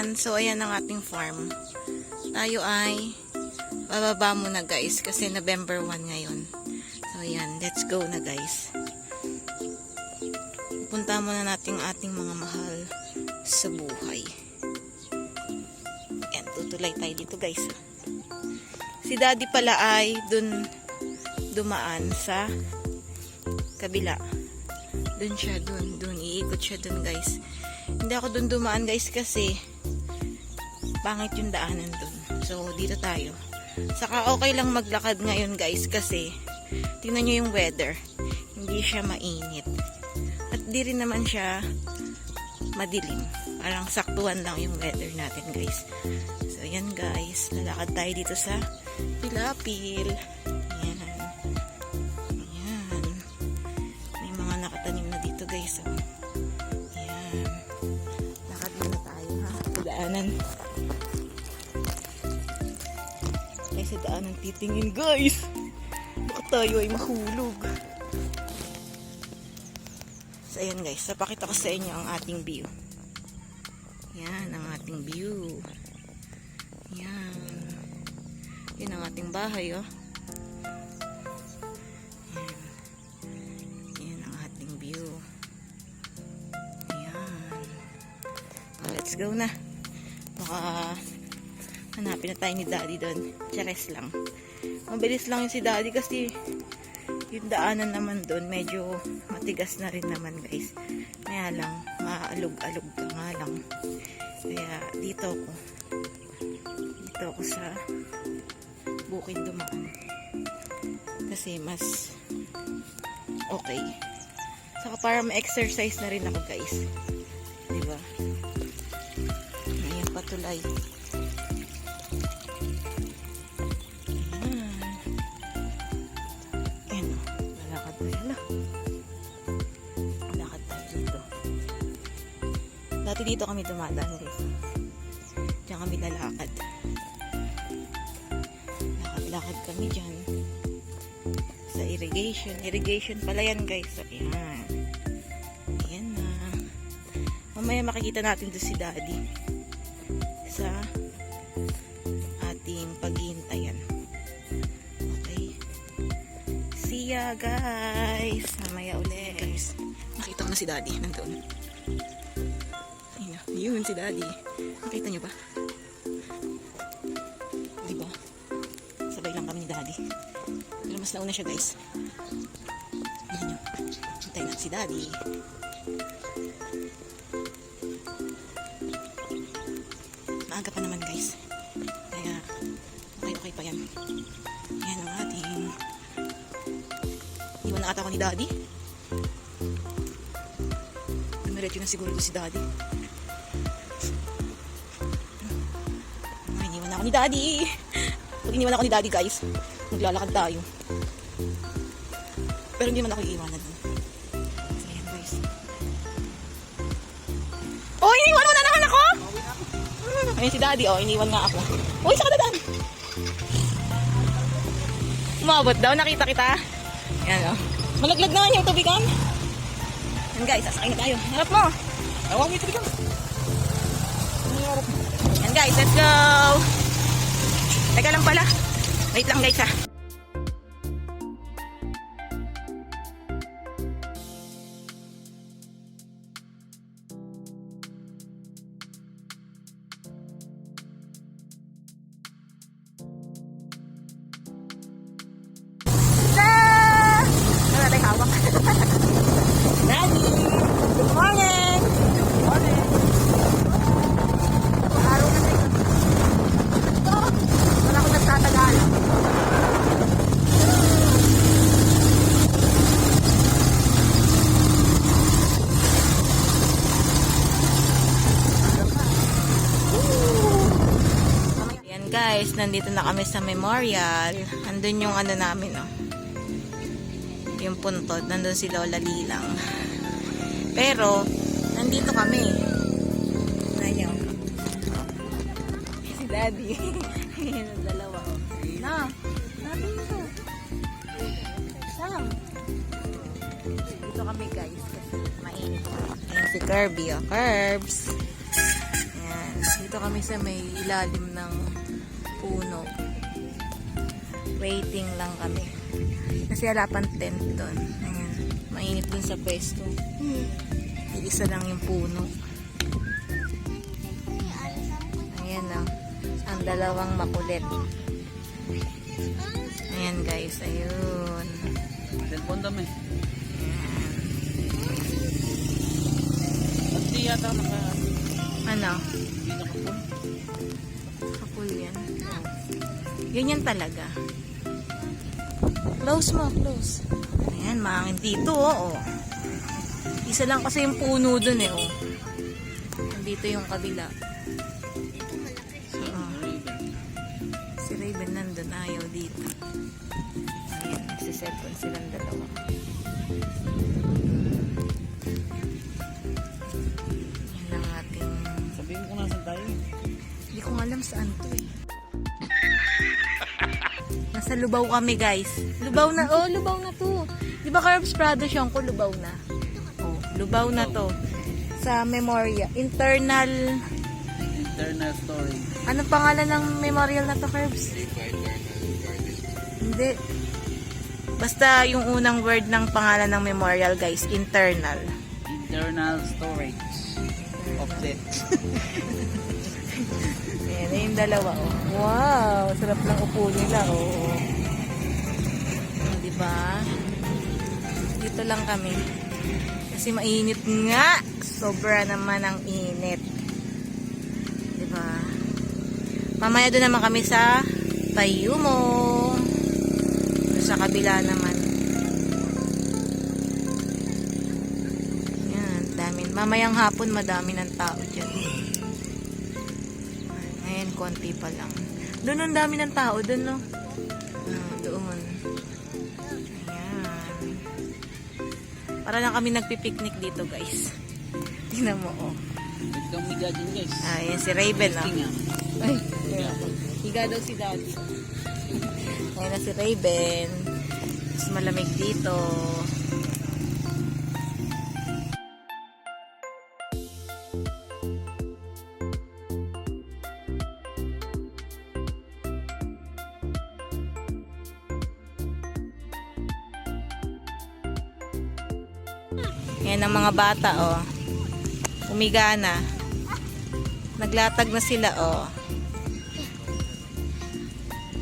Ayan, so ayan ang ating farm. Tayo ay bababa muna guys kasi November 1 ngayon. So ayan, let's go na guys. Punta muna natin ating mga mahal sa buhay. Ayan, tutulay tayo dito guys. Si daddy pala ay dun dumaan sa kabila. Dun siya, dun. Iikot siya dun guys. Hindi ako dun dumaan guys kasi pangit yung daanan dun. So, dito tayo. Saka okay lang maglakad ngayon guys kasi tingnan nyo yung weather. Hindi siya mainit. At di rin naman siya madilim. Parang saktuhan lang yung weather natin guys. So, yan guys. Lalakad tayo dito sa Pilapil. Ayan. Ayan. May mga nakatanim na dito guys. Oh. Ayan. Lakad muna tayo ha. Sa daanan. Ay, sa daanan titingin guys. Baka tayo ay mahulog. So, ayan guys. Napakita ko sa inyo ang ating view. Yan ang ating view. Yan. Yan ang ating bahay, oh. Yan. Yan ang ating view. Yan. Oh, let's go na. Baka hanapin na tayo ni daddy doon. Chares lang. Mabilis lang yung si daddy kasi yung daanan naman doon medyo matigas na rin naman guys. Kaya lang, maalog-alog ka nga lang. Kaya dito ako sa bukid dumaan. Kasi mas okay. Saka para ma-exercise na rin ako guys. Diba? Ayan patulay. Dati dito kami dumadaan guys. Diyan kami lalakad. Lakad kami dyan. Sa irrigation. Irrigation pala yan guys. So, ayan. Ayan na. Mamaya makikita natin doon si daddy. Sa ating paghihintayan. Okay. See ya guys. Mamaya ulit. Guys, nakita ko na si daddy. Nandun. Yun si daddy. Nakita nyo ba? Diba? Sabay lang kami ni daddy. Pero mas nauna siya guys. Ayan nyo. Hintay natin si daddy. Maaga pa naman guys. Kaya okay pa yan. Ayan ang ating iwan na ata ko ni daddy. Dumiretso na siguro si daddy. Ni daddy. Pag iniwan ako ni daddy guys, maglalakad tayo. Pero hindi man ako iiwanan. So ayan guys. Oh, iniwan mo na naman ako? Ayun si daddy, oh, iniwan nga ako. Uy, saan ka dadaan? Umabot daw, nakita kita. Ayan oh. Malaglag naman yung tubigan. Ayan guys, sasakay na tayo. Harap mo. Awang may tubigan. Ayan guys, let's go. Teka lang pala. Wait lang guys ha. Wala tayo hawak. Daddy! Good morning! Good morning! Araw na tayo. Wala akong nagtatagal. Ayan guys, nandito na kami sa memorial. Andun yung ano namin, oh. Yung puntod. Nandun si Lola Lilang. Pero, nandito kami. Ayan. Si Daddy. Ayan ang dalawa. Na, natin ito. Sam. Dito kami guys. Kasi mainit. Ayan si Kirby. Oh. Curbs. Ayan. Dito Dito kami sa may ilalim ng puno. Waiting lang kami. Kasi wala pang tent doon. Ayan. Mainit dun sa pwesto. Isa lang yung puno. Ayan na. Ang dalawang makulit. Ayan guys. Ayun. Cellphone dami. Pati yata naka... Ano? Hindi nakapun. Kapul yan. Ganyan talaga. Close mo, close. Ayan, mahangin dito, oh. Isa lang kasi yung puno dun, eh, oh. Nandito yung kabila. So, si Raven nandun, ayaw dito. Ayan, nagsiselfon silang dalawa. Yan lang ating... Sabihin mo kung nasan tayo. Hindi ko alam saan to, eh. Nasa Lubao kami, guys. Lubao na. Oh, Lubao na to. Di ba Carbs Prado siyang ko? Lubao na. Oh, Lubao na to. Sa memorial. Internal Story. Anong pangalan ng memorial na to, Carbs? Hindi. Basta yung unang word ng pangalan ng memorial, guys. Internal. Internal storage of death. Ayan na yung dalawa, oh. Wow! Sarap ng upo nila, oh. Diba? Dito lang kami. Kasi mainit nga. Sobra naman ang init. Diba? Mamaya doon naman kami sa Tayumo. Sa kabila naman. Yan, dami. Mamayang hapon, madami ng tao dyan. Ayan, konti pa lang. Doon ang dami ng tao, doon, no? Doon. Ayan. Para lang kami nagpipiknik dito, guys. Tingnan mo, oh. Ikaw miga dyan, guys. Ayan, si Raven, no? King, ah. Ay, higa daw si Daddy. Ayan na si Raven. Mas malamig dito. Ayan ang mga bata, oh. Umiga na. Naglatag na sila, oh.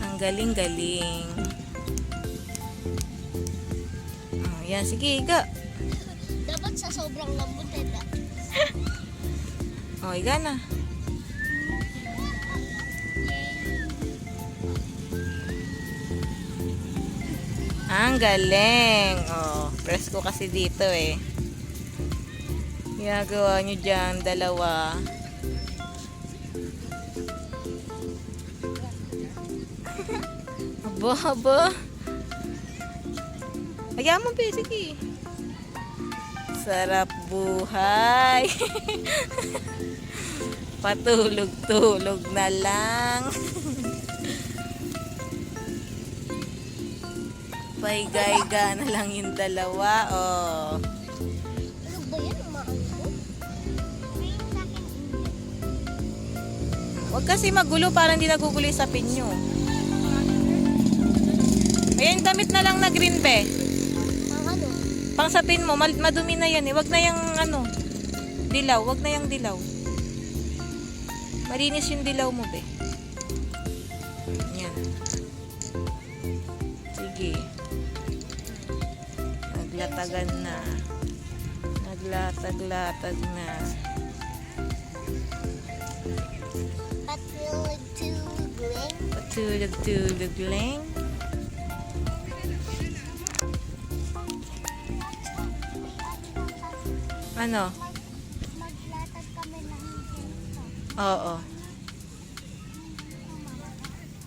Ang galing-galing. Oh, yan, sige, higa. Dapat sa sobrang lambot na. Oh, higa na. Ang galing. Oh, presko kasi dito, eh. Ginagawa nyo dyan, dalawa. Aba, aba. Hayaan mo, be, sige. Sarap buhay. Patulog-tulog na lang. Paigay-ga na lang yung dalawa, oh. Ano ba yan? Umaangko? Huwag kasi magulo para hindi nagugulo yung sapin nyo. Ayan, damit na lang na green, be. Ang ano? Pang sapin mo, madumi na yan, eh. Huwag na yung, ano, dilaw. Huwag na yung dilaw. Malinis yung dilaw mo, be. Yan. Sige. Naglatagan na. Naglatag-latag na. Patulog-tulog. Patulog-tulog lang. Ano? Maglatag kami ng ganito. Oo.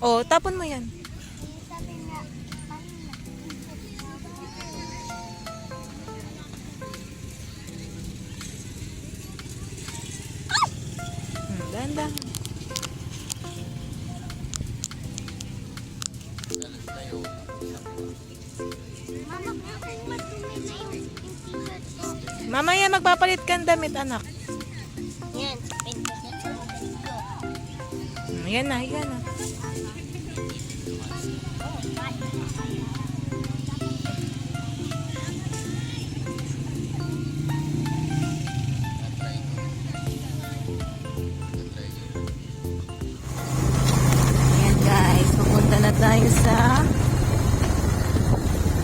Oh, tapon mo yan. Sabi nga, Ganda. Mama, bakit madumi na yung t-shirt ko? Mamaya magpapalit kang damit, anak. Yan, pinto sa tubig ko. Ayan na, ayan na. Ayan guys, pupunta na tayo sa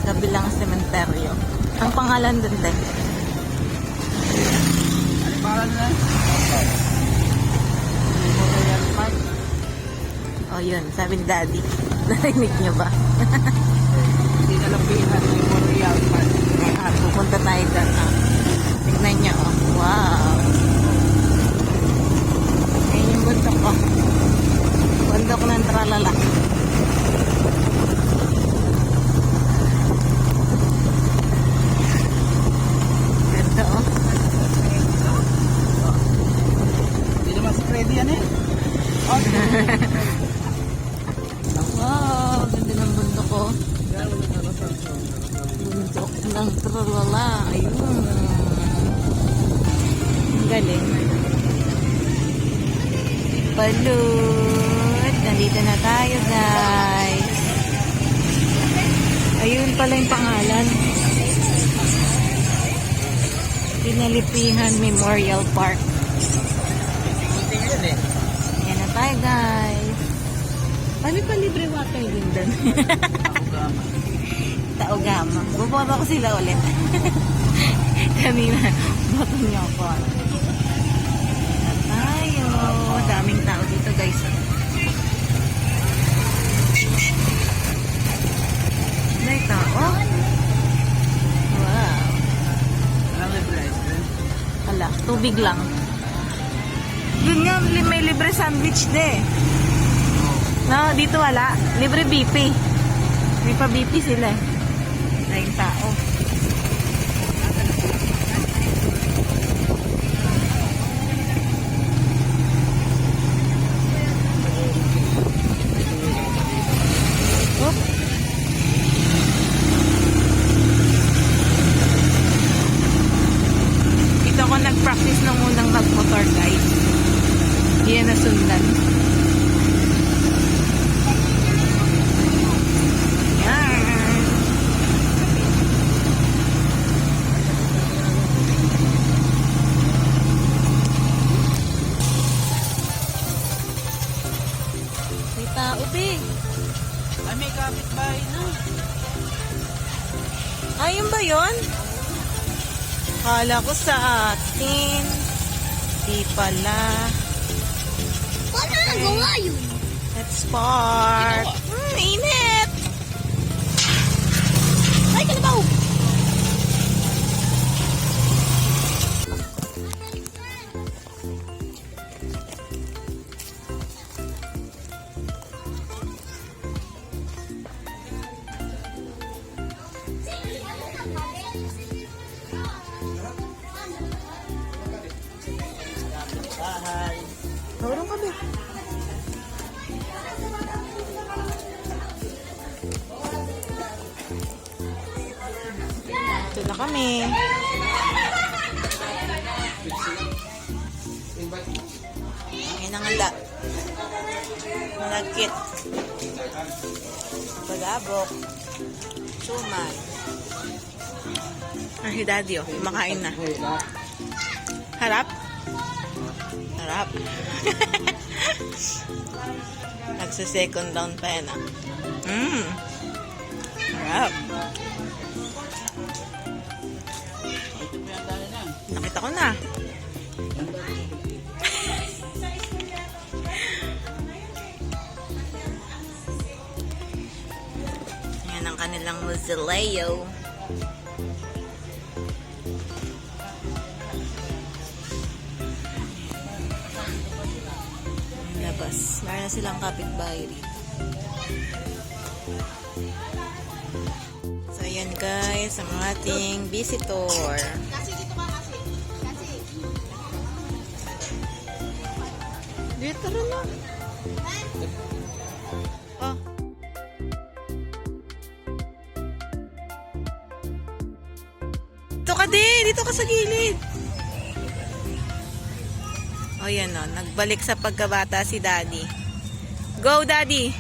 kabilang sementeryo. Ang pangalan dun din. Ano pangalan na? Memorial Park. Oh yun, sabi ni Daddy. Narinig niyo ba? Sinalapihan Memorial Park. Pupunta tayo dun. Tignan niyo, oh. Wow. Ayan yung bundok ko. Bundok ng Tralala. Ganda, oh. Hindi naman sa ready yan eh. Wow, ganda ng bundok ko. Bundok ng Tralala. Ayun. Ang galing. Balut. Nandito na tayo, guys. Ayun pala yung pangalan. Pinalipihan Memorial Park. Hindi yun eh. Yan na tayo, guys. Palibre water din doon. Taogama. Buboto ko sila ulit. Kanina, boto niyo ako. Na tayo. Daming tao dito, guys. May tao? Wow. Alam mo price din? Hala, tubig lang. Yun nga, may libre sandwich de. No, dito wala. Libre BP. May pa BP sila eh. Dahil tao. Oop. Dito ako nag-practice nung unang mag-motor, guys. Yan na sundan. Yan. May tao, be. Ay, may kapitbahay na. Ayun ba yun? Kala ko sa atin. Di pala. Paano nagawa yun? Let's park. Init. Ay, kalabaw! Bahay. Naurong ka, be. Ito na kami. Ayan ang handa. Malagkit. Palabok. Suman. Ah, si Daddy, oh. Kumakain na. Harap? Harap. Nagsa-second down pa yan, ah. Harap. Nakita ko na. Yan ang kanilang mausoleo. Labas. Meron na silang kapitbahay dito. So, ayan guys, ang ating visitor. Kasi dito ka kasi. Kasi. Dito rin na. Oh. Dito ka din. Dito ka sa gilid. O yan o. Nagbalik sa pagkabata si Daddy. Go, Daddy.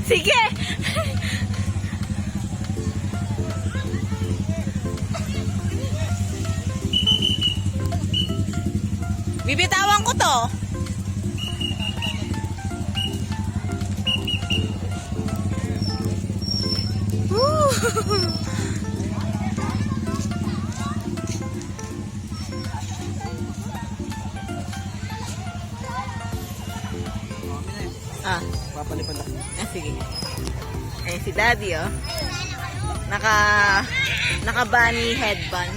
Sige. Bibitawan ko to. Woo! Ah, Papalipad ako. sige. Eh, si Daddy, oh. Naka-bunny headband.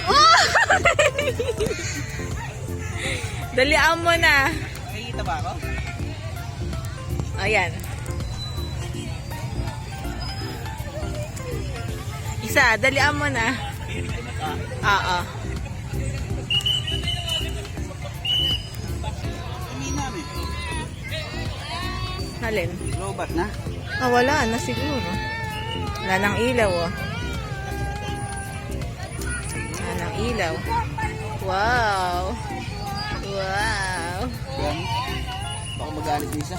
Oh! Dalian mo na. Nakikita ba ako? Ayan. Isa, dalian mo na. Oo. Hindi namin. Halin? Lobat na. Ah, wala na siguro. Wala nang ilaw, oh. Wala nang ilaw. Wow. Wow. Yan. Baka magalit yung isa.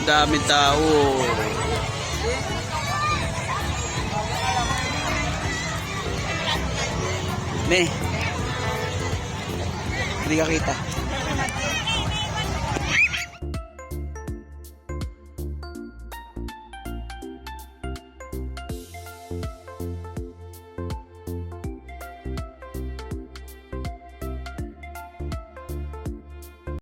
Daming tao. Me. Hindi ka kita.